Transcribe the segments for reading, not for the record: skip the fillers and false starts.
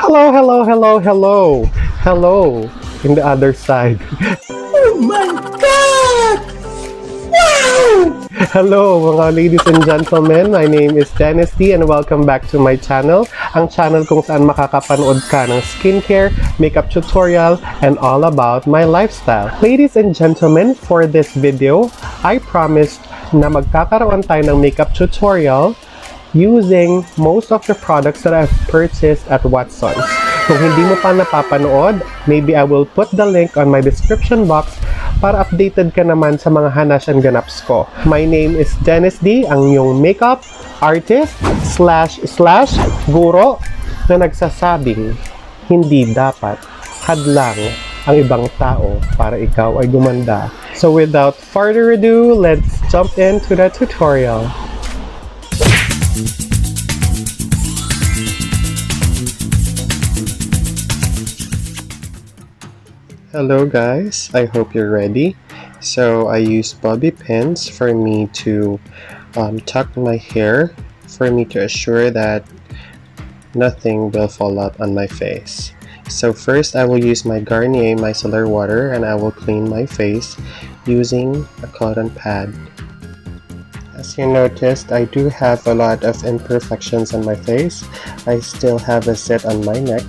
Hello, hello, hello, hello. Hello in the other side. Oh my God! Wow! Hello mga ladies and gentlemen, my name is Dennis D and welcome back to my channel. Ang channel kung saan makakapanood ka ng skincare, makeup tutorial, and all about my lifestyle. Ladies and gentlemen, for this video, I promised na magkakaroon tayo ng makeup tutorial using most of the products that I've purchased at Watsons. Kung hindi mo pa napapanood, maybe I will put the link on my description box para updated ka naman sa mga hanas and ganaps ko. My name is Dennis D, ang iyong makeup artist / guro na nagsasabing hindi dapat hadlang ang ibang tao para ikaw ay gumanda. So without further ado, let's jump into the tutorial. Hello guys, I hope you're ready. So I use bobby pins for me to tuck my hair, for me to assure that nothing will fall out on my face. So first I will use my Garnier micellar water and I will clean my face using a cotton pad. As you noticed, I do have a lot of imperfections on my face. I still have a zit on my neck,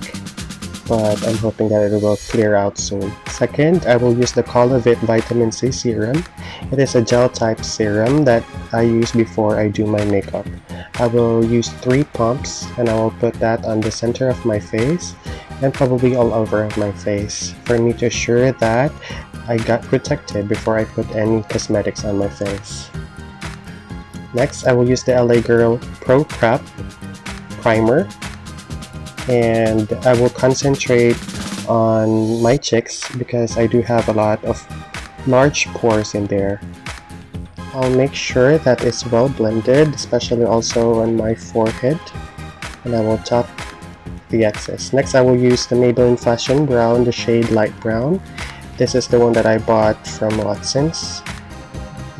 but I'm hoping that it will clear out soon. Second, I will use the Callaway Vitamin C Serum. It is a gel type serum that I use before I do my makeup. I will use 3 pumps and I will put that on the center of my face and probably all over my face for me to assure that I got protected before I put any cosmetics on my face. Next, I will use the LA Girl Pro Prep Primer. And I will concentrate on my cheeks because I do have a lot of large pores in there. I'll make sure that it's well blended, especially also on my forehead, and I will top the excess. Next, I will use the Maybelline Fashion Brown, the shade Light Brown. This is the one that I bought from Watsons.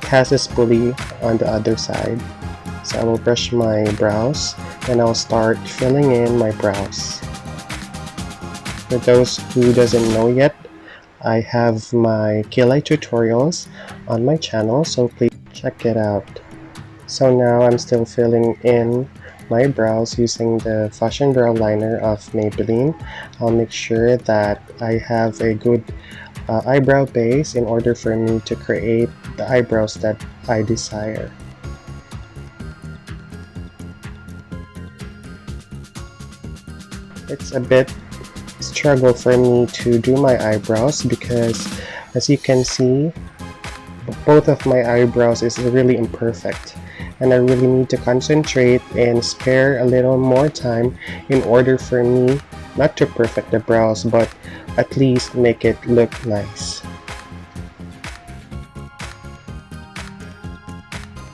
It has a spoolie on the other side. So I will brush my brows and I'll start filling in my brows. For those who doesn't know yet, I have my Callaway tutorials on my channel, so please check it out. So now I'm still filling in my brows using the Fashion Brow Liner of Maybelline. I'll make sure that I have a good eyebrow base in order for me to create the eyebrows that I desire. It's a bit struggle for me to do my eyebrows because as you can see, both of my eyebrows is really imperfect and I really need to concentrate and spare a little more time in order for me not to perfect the brows but at least make it look nice.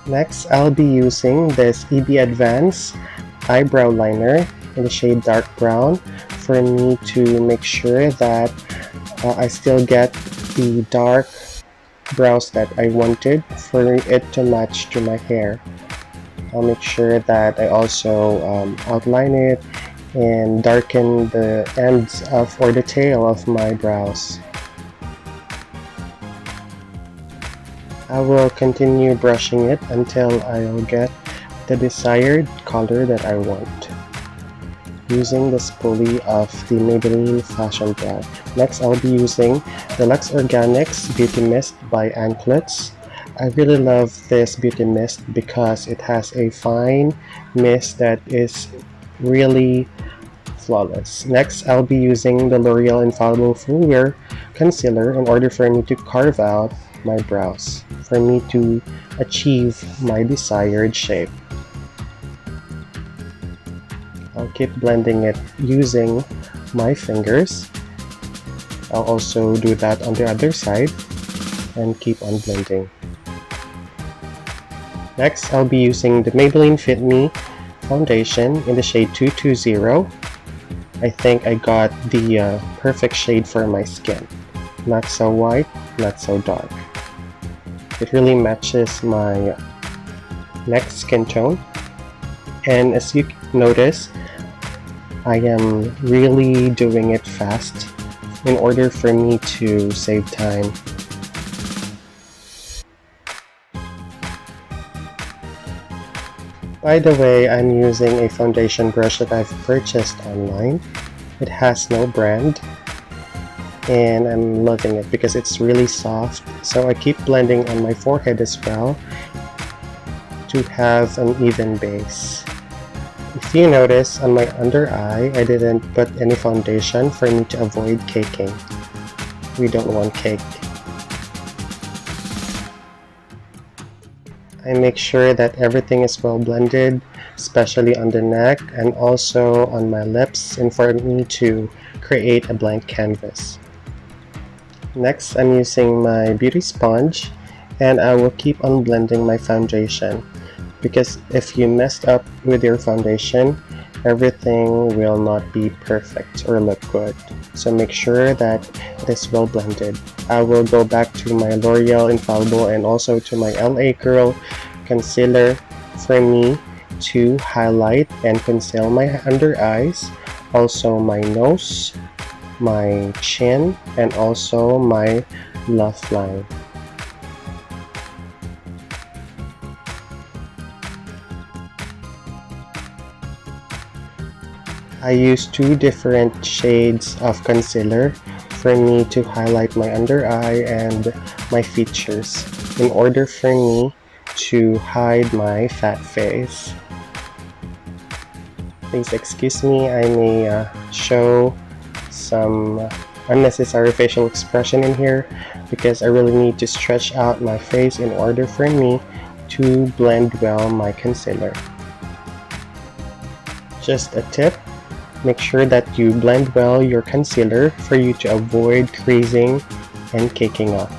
Next, I'll be using this EB Advance Eyebrow Liner in the shade dark brown for me to make sure that I still get the dark brows that I wanted for it to match to my hair. I'll make sure that I also outline it and darken the ends of or the tail of my brows. I will continue brushing it until I'll get the desired color that I want, using the spoolie of the Maybelline Fashion Brow. Next, I'll be using the Lux Organics Beauty Mist by Anklets. I really love this beauty mist because it has a fine mist that is really flawless. Next, I'll be using the L'Oreal Infallible Full Wear Concealer in order for me to carve out my brows, for me to achieve my desired shape. I'll keep blending it using my fingers. I'll also do that on the other side and keep on blending. Next, I'll be using the Maybelline Fit Me Foundation in the shade 220. I think I got the perfect shade for my skin. Not so white, not so dark. It really matches my neck skin tone. And as you notice, I am really doing it fast in order for me to save time. By the way, I'm using a foundation brush that I've purchased online. It has no brand, and I'm loving it because it's really soft. So I keep blending on my forehead as well to have an even base. If you notice, on my under eye, I didn't put any foundation for me to avoid caking. We don't want cake. I make sure that everything is well blended, especially on the neck and also on my lips, and for me to create a blank canvas. Next, I'm using my beauty sponge, and I will keep on blending my foundation, because if you messed up with your foundation, everything will not be perfect or look good. So make sure that it is well blended. I will go back to my L'Oreal Infallible and also to my LA Girl concealer for me to highlight and conceal my under eyes, also my nose, my chin, and also my laugh line. I use two different shades of concealer for me to highlight my under eye and my features in order for me to hide my fat face. Please excuse me, I may show some unnecessary facial expression in here because I really need to stretch out my face in order for me to blend well my concealer. Just a tip. Make sure that you blend well your concealer for you to avoid creasing and caking up.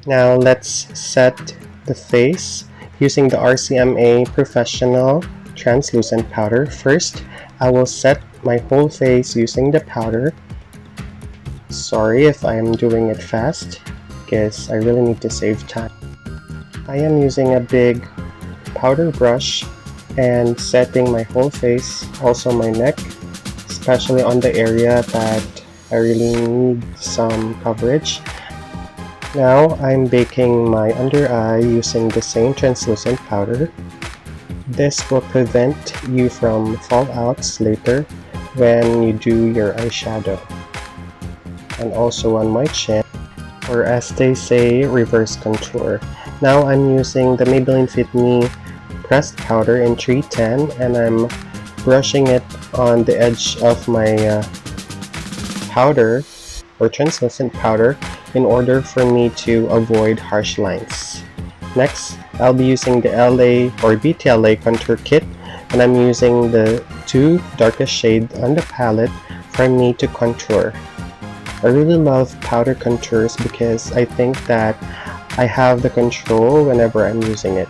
Now let's set the face using the RCMA Professional Translucent Powder. First, I will set my whole face using the powder. Sorry if I am doing it fast, because I really need to save time. I am using a big powder brush and setting my whole face, also my neck, especially on the area that I really need some coverage. Now I'm baking my under eye using the same translucent powder. This will prevent you from fallouts later when you do your eyeshadow. And also on my chin, or as they say, reverse contour. Now I'm using the Maybelline Fit Me pressed powder in 310, and I'm brushing it on the edge of my powder or translucent powder in order for me to avoid harsh lines. Next, I'll be using the LA or BTLA contour kit, and I'm using the two darkest shades on the palette for me to contour. I really love powder contours because I think that I have the control whenever I'm using it.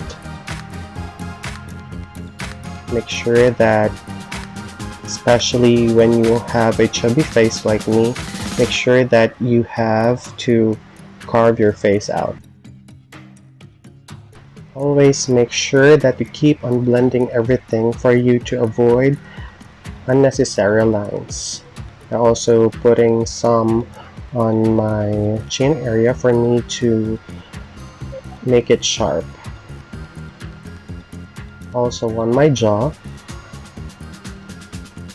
Make sure that, especially when you have a chubby face like me, make sure that you have to carve your face out. Always make sure that you keep on blending everything for you to avoid unnecessary lines. I'm also putting some on my chin area for me to make it sharp. Also on my jaw,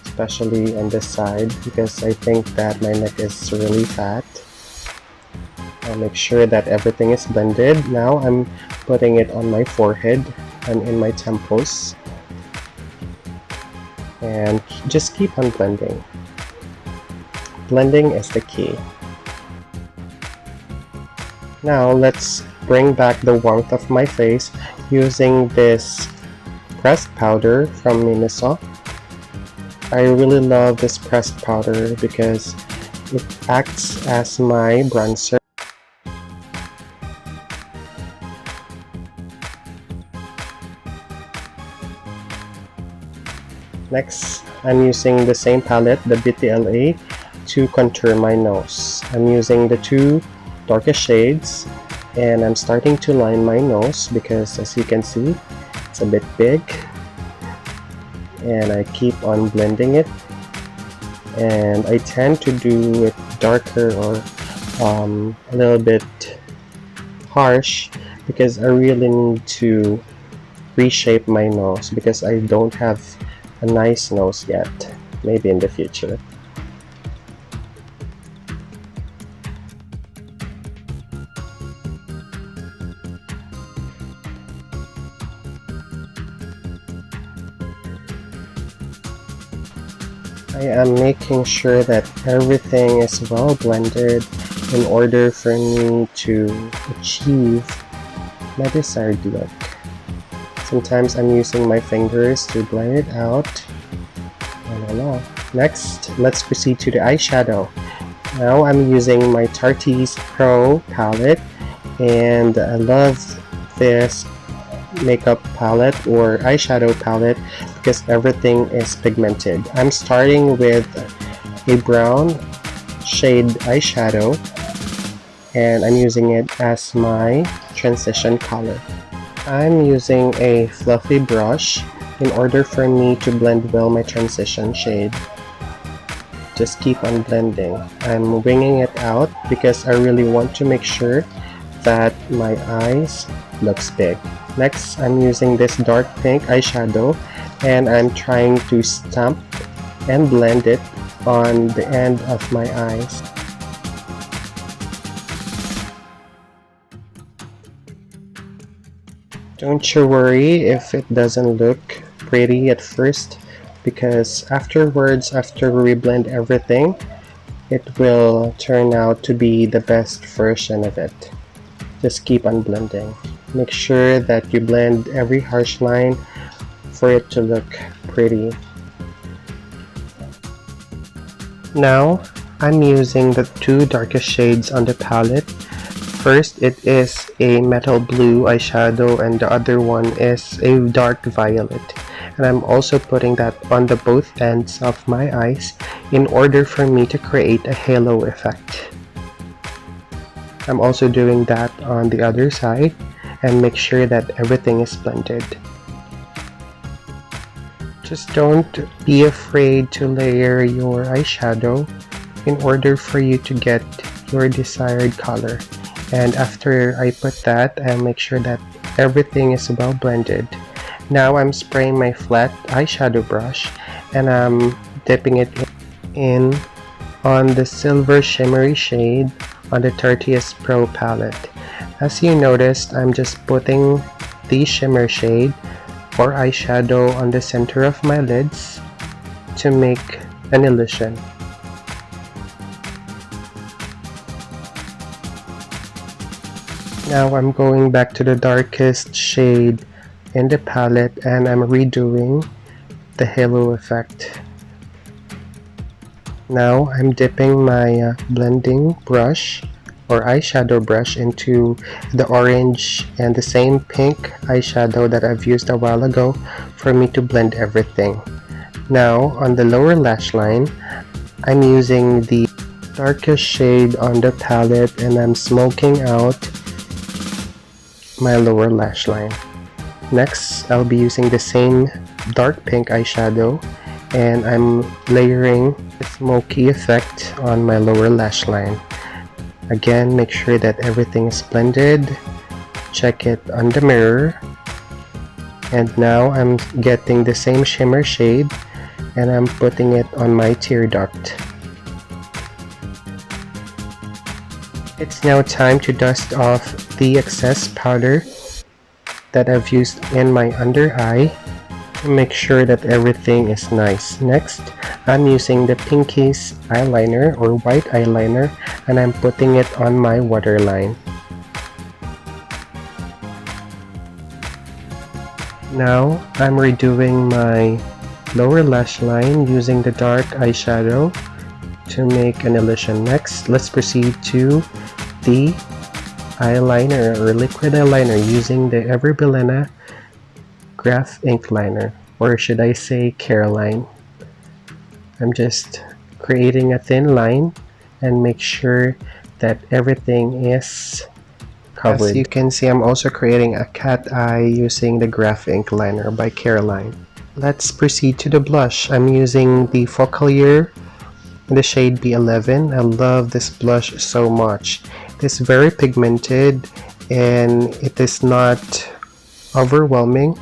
especially on this side, because I think that my neck is really fat. I'll make sure that everything is blended. Now I'm putting it on my forehead and in my temples. And just keep on blending. Blending is the key. Now let's bring back the warmth of my face using this pressed powder from Miniso. I really love this pressed powder because it acts as my bronzer. Next, I'm using the same palette, the BTLA, to contour my nose. I'm using the two darkest shades And I'm starting to line my nose because, as you can see, it's a bit big. And I keep on blending it. And I tend to do it darker or a little bit harsh because I really need to reshape my nose because I don't have a nice nose yet. Maybe in the future. I am making sure that everything is well blended in order for me to achieve my desired look. Sometimes I'm using my fingers to blend it out. I don't know. Next, let's proceed to the eyeshadow. Now I'm using my Tarte's Pro palette, and I love this makeup palette or eyeshadow palette because everything is pigmented. I'm starting with a brown shade eyeshadow, and I'm using it as my transition color. I'm using a fluffy brush in order for me to blend well my transition shade. Just keep on blending. I'm winging it out because I really want to make sure that my eyes looks big. Next, I'm using this dark pink eyeshadow, and I'm trying to stamp and blend it on the end of my eyes. Don't you worry if it doesn't look pretty at first, because afterwards, after we blend everything, it will turn out to be the best version of it. Just keep on blending. Make sure that you blend every harsh line for it to look pretty. Now, I'm using the two darkest shades on the palette. First, it is a metal blue eyeshadow, and the other one is a dark violet. And I'm also putting that on the both ends of my eyes in order for me to create a halo effect. I'm also doing that on the other side and make sure that everything is blended. Just don't be afraid to layer your eyeshadow in order for you to get your desired color. And after I put that, I'll make sure that everything is well blended. Now I'm spraying my flat eyeshadow brush, and I'm dipping it in on the silver shimmery shade on the Tarte's Pro palette. As you noticed, I'm just putting the shimmer shade or eyeshadow on the center of my lids to make an illusion. Now I'm going back to the darkest shade in the palette, and I'm redoing the halo effect. Now I'm dipping my blending brush or eyeshadow brush into the orange and the same pink eyeshadow that I've used a while ago for me to blend everything. Now on the lower lash line, I'm using the darkest shade on the palette, and I'm smoking out my lower lash line. Next, I'll be using the same dark pink eyeshadow, and I'm layering the smoky effect on my lower lash line. Again, make sure that everything is blended. Check it on the mirror. And now I'm getting the same shimmer shade, and I'm putting it on my tear duct. It's now time to dust off the excess powder that I've used in my under eye to make sure that everything is nice. Next, I'm using the Pinkies eyeliner or white eyeliner, and I'm putting it on my waterline. Now, I'm redoing my lower lash line using the dark eyeshadow to make an illusion. Next, let's proceed to the eyeliner or liquid eyeliner using the Everbelena Graph Ink Liner, or should I say Caroline. I'm just creating a thin line and make sure that everything is covered. As you can see, I'm also creating a cat eye using the Graph Ink liner by Caroline. Let's proceed to the blush. I'm using the Focalier in the shade B11. I love this blush so much. It is very pigmented and it is not overwhelming.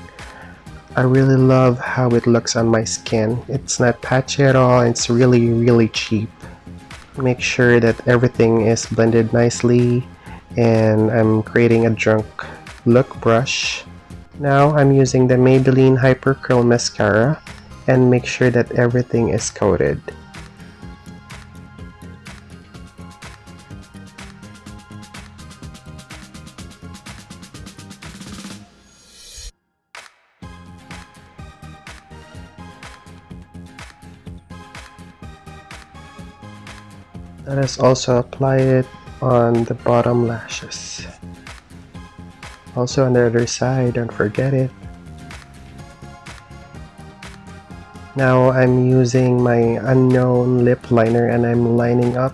I really love how it looks on my skin. It's not patchy at all. It's really cheap. Make sure that everything is blended nicely, and I'm creating a drunk look brush. Now I'm using the Maybelline Hyper Curl Mascara and make sure that everything is coated. Let us also apply it on the bottom lashes. Also on the other side, don't forget it. Now I'm using my Unknown lip liner and I'm lining up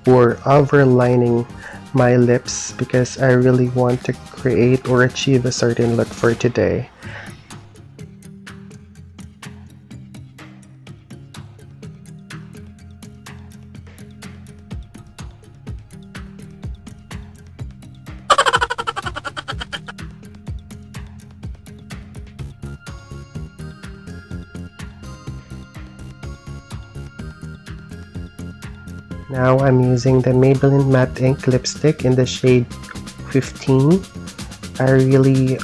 or overlining my lips because I really want to create or achieve a certain look for today. Now I'm using the Maybelline Matte Ink Lipstick in the shade 15. I really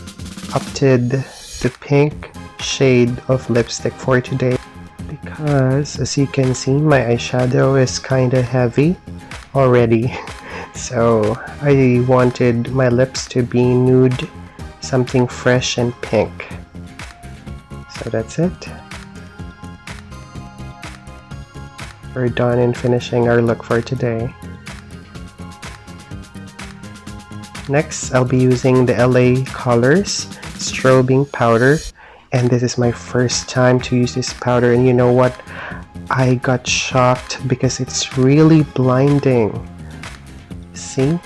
opted the pink shade of lipstick for today because, as you can see, my eyeshadow is kinda heavy already. So I wanted my lips to be nude, something fresh and pink. So that's it. We're done in finishing our look for today. Next, I'll be using the LA Colors Strobing Powder, and this is my first time to use this powder, and you know what? I got shocked because it's really blinding. See?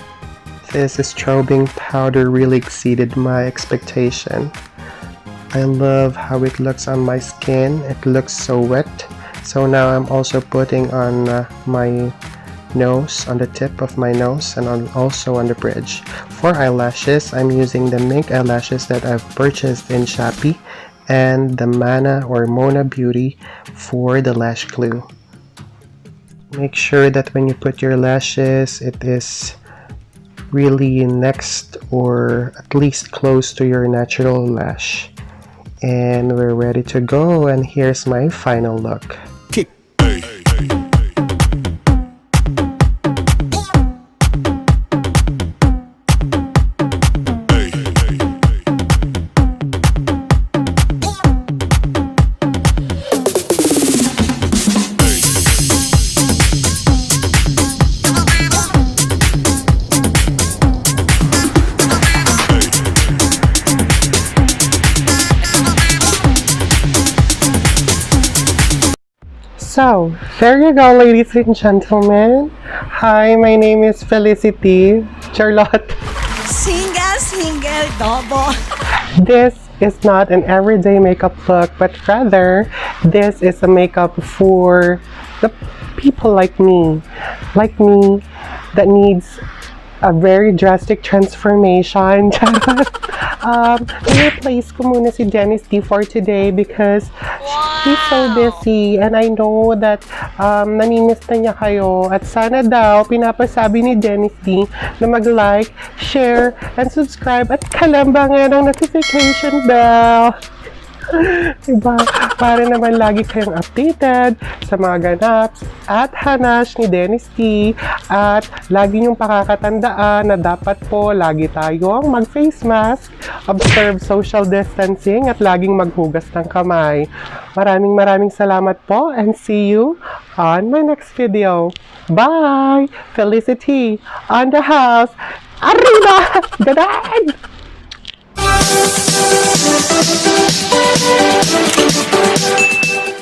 This strobing powder really exceeded my expectation. I love how it looks on my skin. It looks so wet. So now I'm also putting on my nose, on the tip of my nose, and also on the bridge. For eyelashes, I'm using the Mink eyelashes that I've purchased in Shopee and the Mana or Mona Beauty for the lash glue. Make sure that when you put your lashes, it is really next or at least close to your natural lash. And we're ready to go, and here's my final look. So, there you go, ladies and gentlemen. Hi, my name is Felicity Charlotte. Single, double. This is not an everyday makeup look, but rather, this is a makeup for the people like me that needs a very drastic transformation. I-replace ko muna si Dennis D for today because he's so busy, and I know that namimiss na niya kayo, at sana daw pinapasabi ni Dennis D na mag-like, share, and subscribe at kalambangan ang notification bell. Diba? Para naman lagi kayong updated sa mga ganap at hanash ni Dennis T. At lagi niyong pakakatandaan na dapat po lagi tayong mag-face mask, observe social distancing, at laging maghugas ng kamay. Maraming salamat po, and see you on my next video. Bye! Felicity on the house. Arriba! Ganon! Thank you.